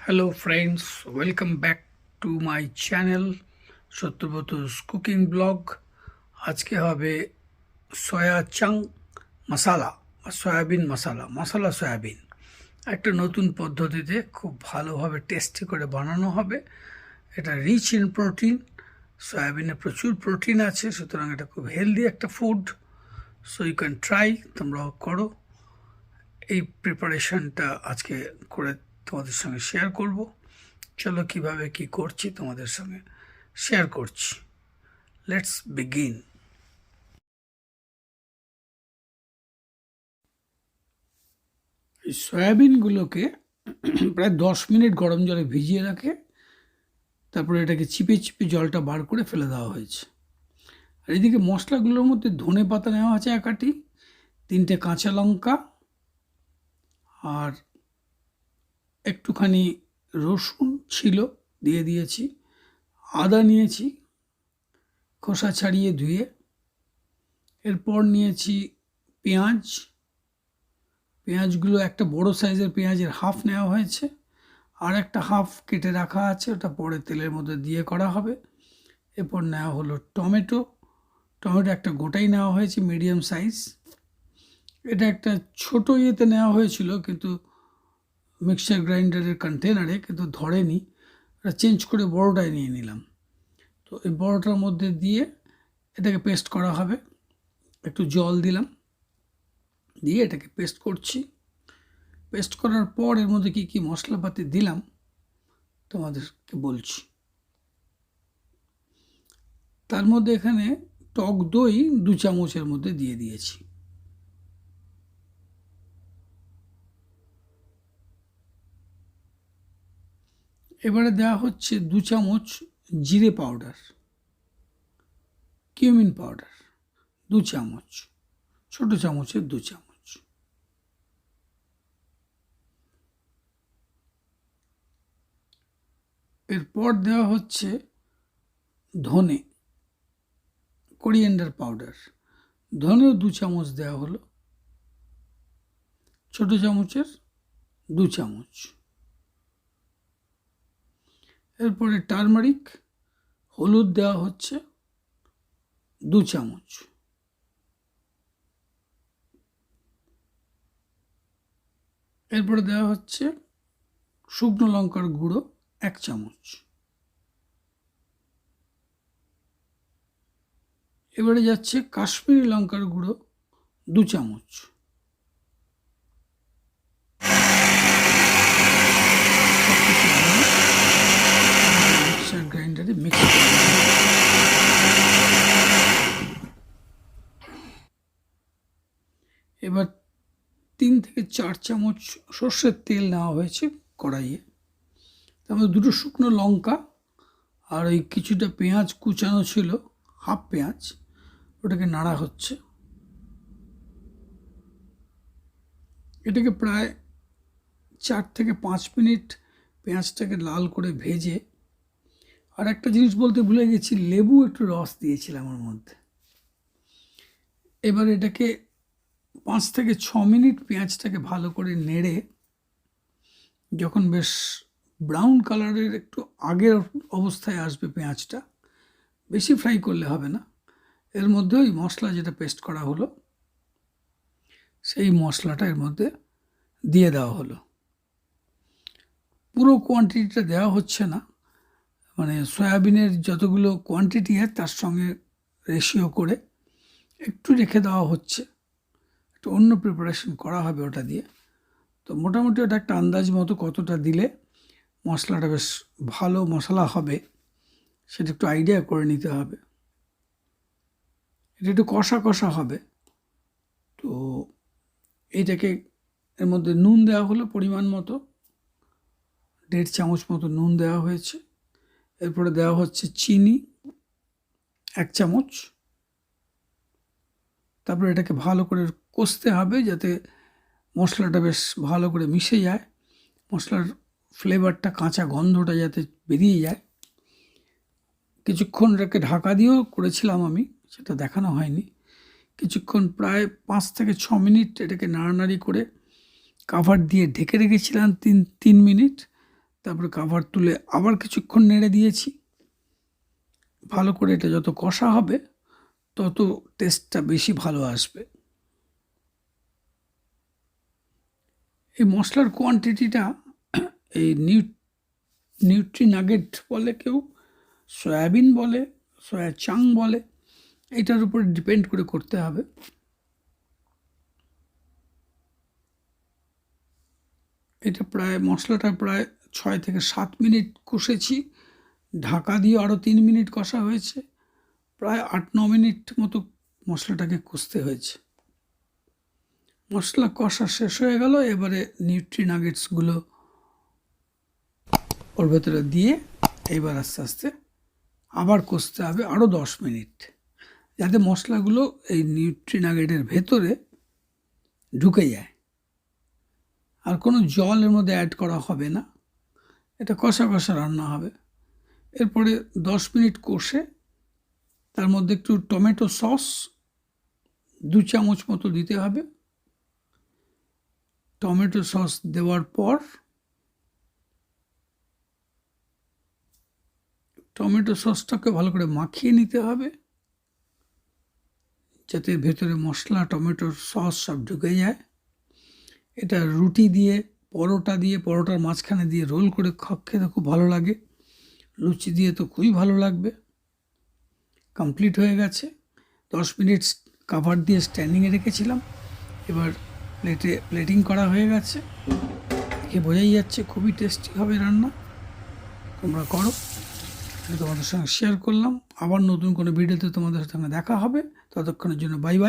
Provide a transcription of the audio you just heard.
Hello friends, welcome back to my channel Satyabrata's cooking blog. আজকে হবে soya চাং মশালা বা soybean মশালা soybean একটা নতুন পদ্ধতিতে খুব ভালোভাবে টেস্টি করে বানানো হবে। এটা রিচ ইন প্রোটিন, সয়াবিনে প্রচুর প্রোটিন আছে, সুতরাং এটা খুব হেলদি একটা food. So you can try, তোমরাও করো। এই প্রিপারেশনটা আজকে করে তোমাদের সঙ্গে শেয়ার করব। চলো কিভাবে কি করছি তোমাদের সঙ্গে শেয়ার করছি। Let's begin. এই সয়াবিনগুলোকে প্রায় 10 মিনিট গরম জলে ভিজিয়ে রাখে, তারপরে এটাকে চিপে চিপে জলটা বার করে ফেলে দেওয়া হয়েছে। আর এদিকে মশলাগুলোর মধ্যে ধনে পাতা নেওয়া আছে 1 আটি, 3টে কাঁচা লঙ্কা, আর একটুখানি রসুন ছিল দিয়ে দিয়েছি, আদা নিয়েছি খোসা ছাড়িয়ে ধুয়ে, এরপর নিয়েছি পেঁয়াজগুলো একটা বড় সাইজের পেঁয়াজের হাফ নেওয়া হয়েছে, আর একটা হাফ কেটে রাখা আছে, ওটা পরে তেলের মধ্যে দিয়ে করা হবে। এরপর নেওয়া হলো টমেটো একটা গোটাই নেওয়া হয়েছে মিডিয়াম সাইজ। এটা একটা ছোট ইয়েতে নেওয়া হয়েছিল কিন্তু মিক্সচার গ্রাইন্ডারের কন্টেনারে, কিন্তু ধরেনি, এটা চেঞ্জ করে বড়টাই নিয়ে নিলাম। তো এই বড়টার মধ্যে দিয়ে এটাকে পেস্ট করা হবে। একটু জল দিলাম, দিয়ে এটাকে পেস্ট করছি। পেস্ট করার পর এর মধ্যে কী কী মশলাপাতি দিলাম তোমাদেরকে বলছি। তার মধ্যে এখানে টক দই 2 চামচের মধ্যে দিয়ে দিয়েছি। এবারে দেওয়া হচ্ছে 2 চামচ জিরে পাউডার, কিউমিন পাউডার 2 চামচ, ছোট চামচের 2 চামচ। এরপর দেওয়া হচ্ছে ধনে, কোরিয়েন্ডার পাউডার, ধনেও 2 চামচ দেওয়া হলো, ছোট চামচের 2 চামচ। এরপরে টারমারিক, হলুদ দেওয়া হচ্ছে 2 চামচ। এরপরে দেওয়া হচ্ছে শুকনো লঙ্কার গুঁড়ো 1 চামচ। এবারে যাচ্ছে কাশ্মীরি লঙ্কার গুঁড়ো 2 চামচ। মিক্সার গ্রাইন্ডারে মিক্স করে এবার 3 থেকে 4 চামচ সর্ষের তেল নেওয়া হয়েছে কড়াইয়ে। তারপরে 2টো শুকনো লঙ্কা আর ওই কিছুটা পেঁয়াজ কুচানো ছিল, হাফ পেঁয়াজ, ওটাকে নাড়া হচ্ছে। এটাকে প্রায় 4 থেকে 5 মিনিট পেঁয়াজটাকে লাল করে ভেজে, আর একটা জিনিস বলতে ভুলে গেছি, লেবু একটু রস দিয়েছিলাম ওর মধ্যে। এবার এটাকে 5 থেকে 6 মিনিট পেঁয়াজটাকে ভালো করে নেড়ে, যখন বেশ ব্রাউন কালারের একটু আগের অবস্থায় আসবে পেঁয়াজটা, বেশি ফ্রাই করলে হবে না, এর মধ্যে ওই মশলা যেটা পেস্ট করা হলো সেই মশলাটা এর মধ্যে দিয়ে দেওয়া হলো। পুরো কোয়ান্টিটিটা দেওয়া হচ্ছে না, মানে সয়াবিনের যতগুলো কোয়ান্টিটি আছে তার সঙ্গে রেশিও করে একটু রেখে দেওয়া হচ্ছে, একটু অন্য প্রিপারেশন করা হবে ওটা দিয়ে। তো মোটামুটি ওটা একটা আন্দাজ মতো কতটা দিলে মশলাটা বেশ ভালো মশলা হবে সেটা একটু আইডিয়া করে নিতে হবে। এটা একটু কষা কষা হবে। তো এইটাকে এর মধ্যে নুন দেওয়া হলো পরিমাণ মতো, 1.5 চামচ মতো নুন দেওয়া হয়েছে। এরপরে দেওয়া হচ্ছে চিনি 1 চামচ। তারপরে এটাকে ভালো করে কষতে হবে যাতে মশলাটা বেশ ভালো করে মিশে যায়, মশলার ফ্লেভারটা, কাঁচা গন্ধটা যাতে বেরিয়ে যায়। কিছুক্ষণ এটাকে ঢাকা দিয়েও করেছিলাম আমি, সেটা দেখানো হয়নি। কিছুক্ষণ প্রায় 5 থেকে 6 মিনিট এটাকে নাড়ানাড়ি করে কাভার দিয়ে ঢেকে রেখেছিলাম 3 মিনিট। তারপরে কভার তুলে আবার কিছুক্ষণ নেড়ে দিয়েছি। ভালো করে এটা যত কষা হবে তত টেস্টটা বেশি ভালো আসবে। এই মশলার কোয়ান্টিটিটা এই নিউট্রি নাগেট বলে, কেউ সয়াবিন বলে, সয়া চাং বলে, এটার উপরে ডিপেন্ড করে করতে হবে। এটা মশলাটা প্রায় 6 থেকে 7 মিনিট কষেছি। ঢাকা দিয়ে আরও 3 মিনিট কষা হয়েছে। প্রায় 8-9 মিনিট মতো মশলাটাকে কষতে হয়েছে। মশলা কষা শেষ হয়ে গেল। এবারে নিউট্রি নাগেটসগুলো ওর ভেতরে দিয়ে এইবার আস্তে আস্তে আবার কষতে হবে আরও 10 মিনিট, যাতে মশলাগুলো এই নিউট্রি নাগেটের ভেতরে ঢুকে যায়। আর কোনো জল এর মধ্যে অ্যাড করা হবে না, এটা কষা কষা রান্না হবে। এরপরে 10 মিনিট কষে তার মধ্যে একটু টমেটো সস 2 চামচ মতো দিতে হবে। টমেটো সস দেওয়ার পর টমেটো সসটাকে ভালো করে মাখিয়ে নিতে হবে, যাতে ভেতরে মশলা টমেটোর সস সব ঢুকে যায়। এটা রুটি দিয়ে, পরোটা দিয়ে, পরোটার মাঝখানে দিয়ে রোল করে খেতে খুব ভালো লাগে। লুচি দিয়ে তো খুবই ভালো লাগবে। কমপ্লিট হয়ে গেছে। 10 মিনিট কভার দিয়ে স্ট্যান্ডিংয়ে রেখেছিলাম। এবার প্লেটিং করা হয়ে গেছে। দেখে বোঝাই যাচ্ছে খুবই টেস্টি হবে রান্না। তোমরা করো। তোমাদের সঙ্গে শেয়ার করলাম। আবার নতুন কোনো ভিডিওতে তোমাদের সঙ্গে দেখা হবে। ততক্ষণের জন্য বাই বাই।